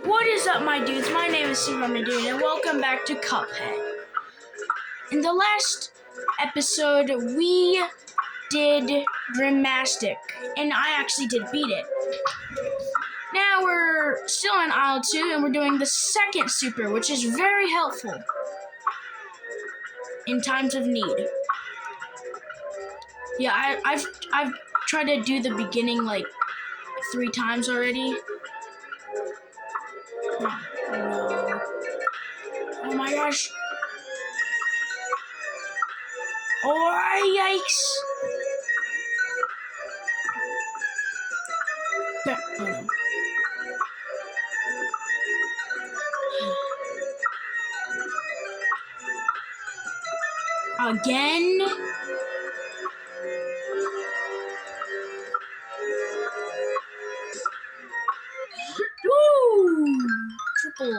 What is up, my dudes? My name is Steve, and welcome back to Cuphead. In the last episode, we did Dramatic, and I actually did beat it. Now we're still on Aisle 2, and we're doing the second super, which is very helpful in times of need. Yeah, I've tried to do the beginning like 3 times already. Oh, no. Oh my gosh. Oh, yikes. Again? Woo! Triple.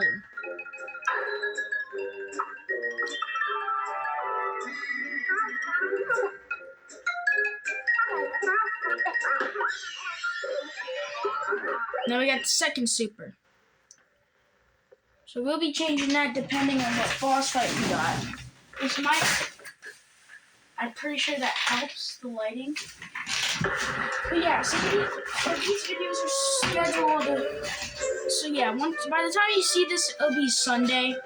Now we got the second super. So we'll be changing that depending on what boss fight we got. This might... I'm pretty sure that helps the lighting. But yeah, so these videos are scheduled. So yeah, by the time you see this, it'll be Sunday.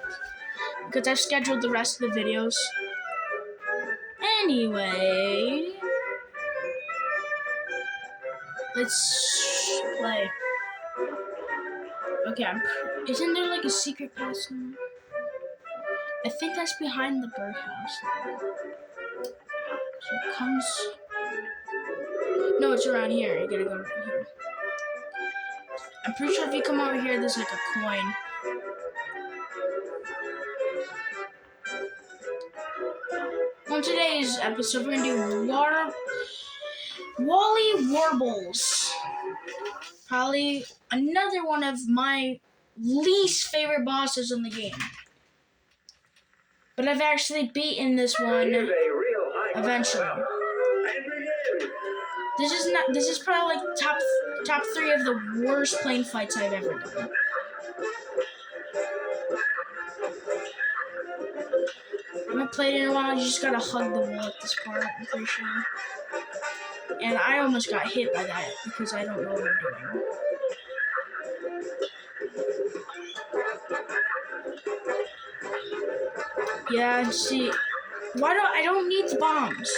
Because I've scheduled the rest of the videos. Anyway... let's play. Okay, isn't there like a secret pass somewhere? I think that's behind the birdhouse. So it comes... no, it's around here. You gotta go around here. I'm pretty sure if you come over here, there's like a coin. On today's episode, we're gonna do Wally Warbles. Probably another one of my least favorite bosses in the game. But I've actually beaten this one eventually. This is probably like top 3 of the worst plane fights I've ever done. I haven't played it in a while. You just gotta hug the wall at this part, I'm pretty sure. And I almost got hit by that because I don't know what I'm doing. Yeah, see, I don't need the bombs.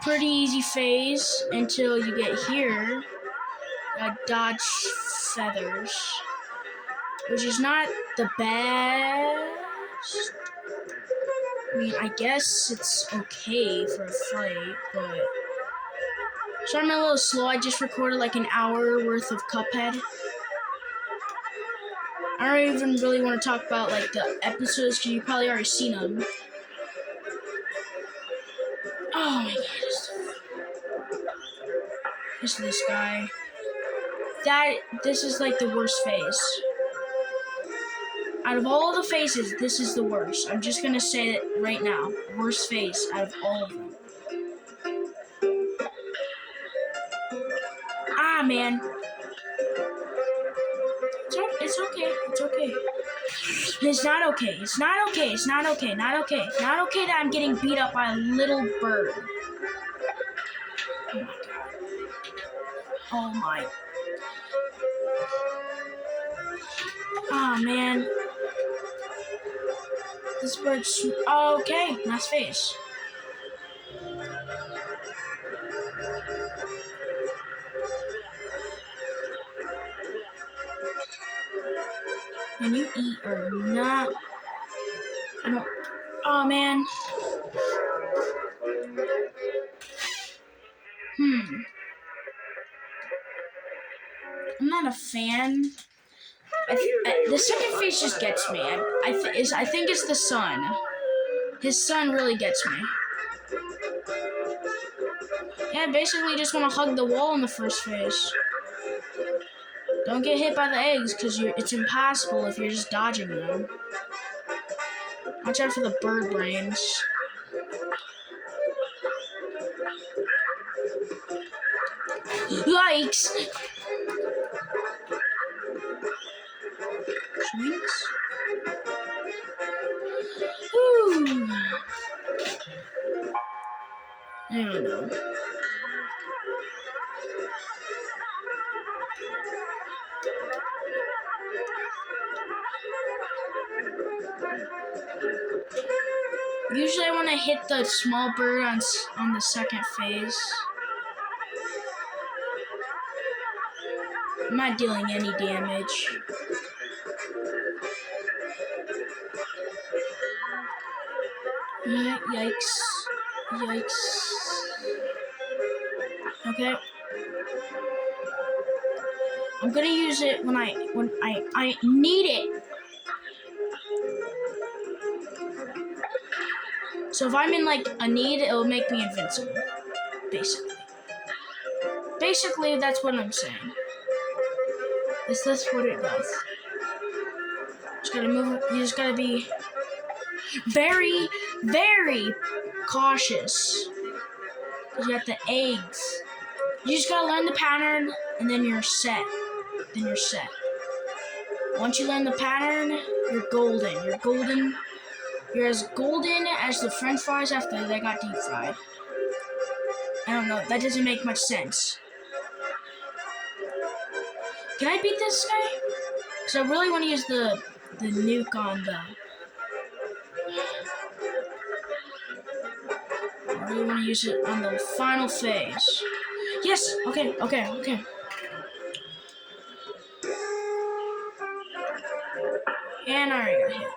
Pretty easy phase until you get here. Dodge feathers, which is not the best. I mean, I guess it's okay for a fight, but... so I'm a little slow. I just recorded like an hour worth of Cuphead. I don't even really want to talk about like the episodes because you probably already seen them. Oh my goodness. Just this guy. This is like the worst phase. Out of all the phases, this is the worst. I'm just gonna say it right now. Worst phase out of all of them. Ah, man. It's okay. It's okay. It's not okay. It's not okay. It's not okay. Not okay. Not okay that I'm getting beat up by a little bird. Oh my god. Oh my. Ah, man. This bird's... oh, okay. Nice face. Can you eat or not? I don't... oh, man. I'm not a fan. The second face just gets me. I think it's the sun. His son really gets me. Yeah, basically just want to hug the wall in the first phase. Don't get hit by the eggs, because it's impossible if you're just dodging them. Watch out for the bird brains. Yikes! points. Whew. I don't know. Usually I want to hit the small bird on the second phase. I'm not dealing any damage. Yikes. Yikes. Okay. I'm gonna use it when I need it. So if I'm in like a need, it'll make me invincible. Basically. Basically, that's what I'm saying. Is this what it does? Just gotta move. You just gotta be very, very cautious. Cause you got the eggs. You just gotta learn the pattern, and then you're set. Then you're set. Once you learn the pattern, you're golden. You're golden. You're as golden as the French fries after they got deep fried. I don't know. That doesn't make much sense. Can I beat this guy? Because I really want to use the nuke on the... I really want to use it on the final phase. Yes! Okay. And I already got hit.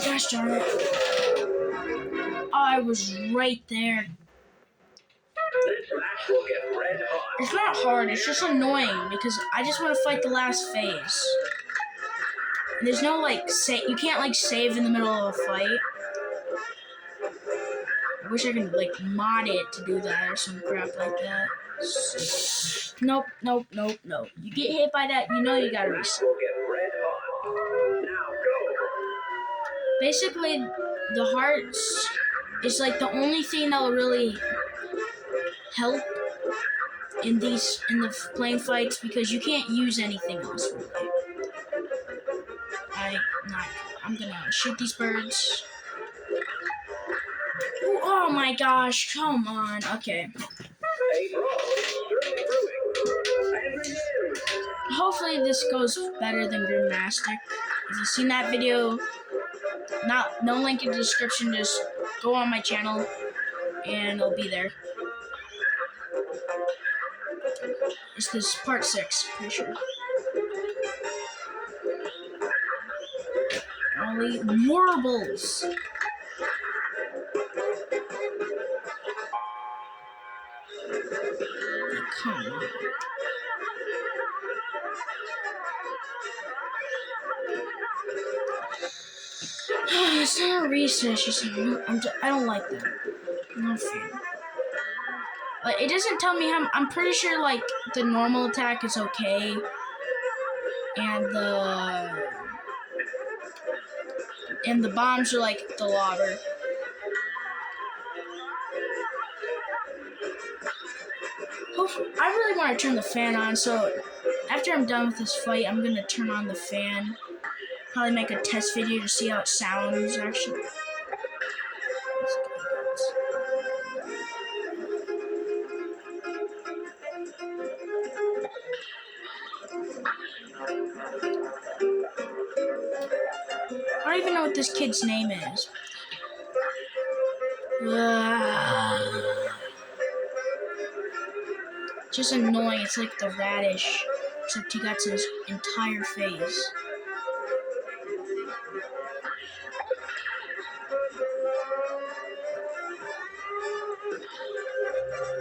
Gosh darn it. I was right there. It's not hard, it's just annoying because I just want to fight the last phase. There's no like you can't like save in the middle of a fight. I wish I could like mod it to do that or some crap like that. Nope. You get hit by that, you know you gotta reset. Basically, the hearts is like the only thing that will really help in the plane fights because you can't use anything else really. I'm gonna shoot these birds. Ooh, oh my gosh, come on. Okay. Hopefully this goes better than Grandmastic. If you've seen that video, no link in the description, just go on my channel and it'll be there. It's this part 6, pretty sure. Only marbles. Come on. It's not a recess. I don't like that. I'm not a fan. Like, it doesn't tell me how. I'm pretty sure like the normal attack is okay, and the bombs are like the lobber. I really want to turn the fan on, so after I'm done with this fight, I'm gonna turn on the fan. Probably make a test video to see how it sounds, actually. I don't even know what this kid's name is. Just annoying. It's like the radish, except he got his entire face.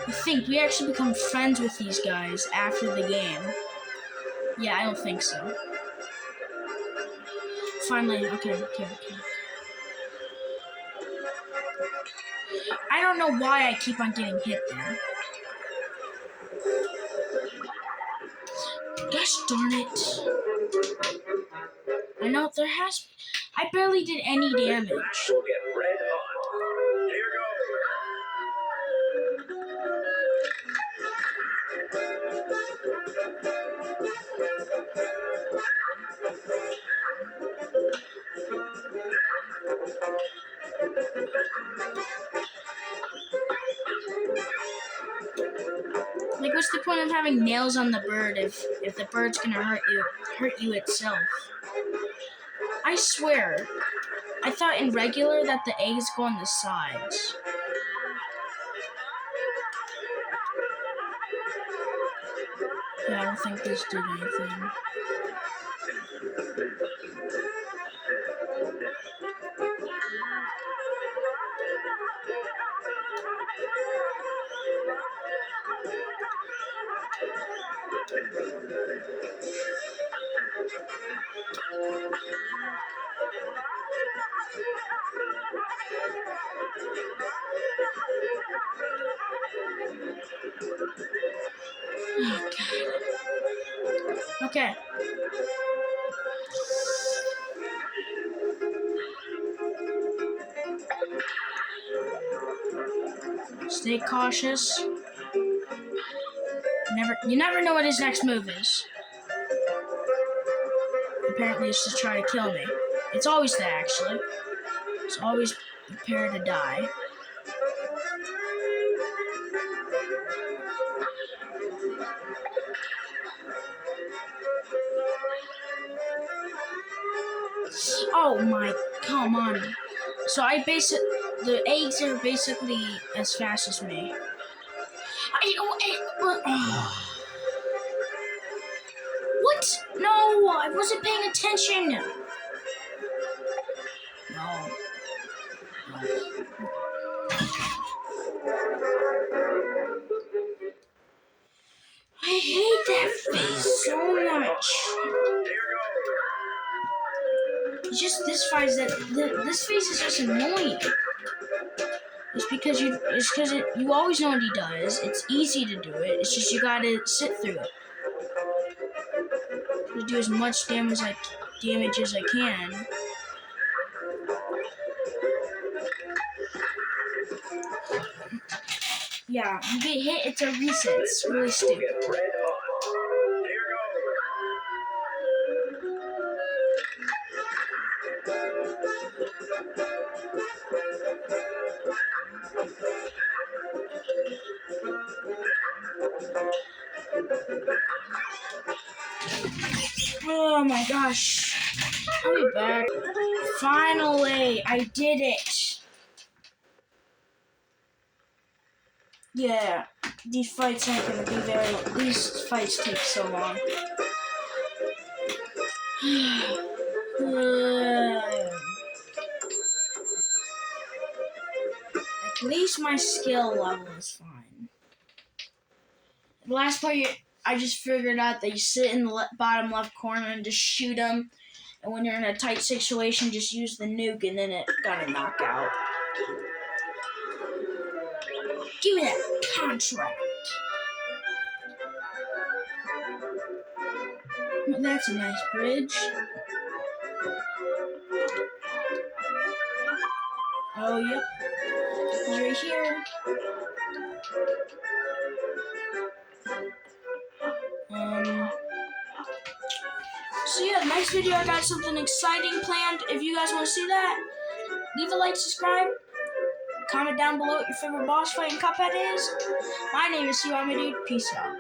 I think we actually become friends with these guys after the game. Yeah, I don't think so. Finally, okay. I don't know why I keep on getting hit there. Gosh darn it. I know there has... I barely did any damage. We'll get red hot. Here Like, what's the point of having nails on the bird if the bird's gonna hurt you itself? I swear, I thought in regular that the eggs go on the sides. Yeah, I don't think this did anything. Oh, God. Okay. Stay cautious. You never know what his next move is. Apparently it's to try to kill me. It's always that, actually. It's always prepare to die. Oh my, come on. So the eggs are basically as fast as me. What? No, I wasn't paying attention. No. I hate that face so much. It's just this face this face is just annoying. It's because you always know what he does. It's easy to do it. It's just you gotta sit through it. To do as much damage as I can. Yeah, you get hit, it's a reset. It's really stupid. Oh my gosh. I'll be back. Finally, I did it. Yeah, these fights aren't gonna be these fights take so long. At least my skill level is fine. The last part, I just figured out that you sit in the bottom left corner and just shoot them. And when you're in a tight situation, just use the nuke and then it got a knockout. Give me that contract. That's a nice bridge. Oh, yep. He's right here. So yeah, next video I got something exciting planned. If you guys want to see that, leave a like, subscribe, comment down below what your favorite boss fight in Cuphead is. My name is Dude. Peace out.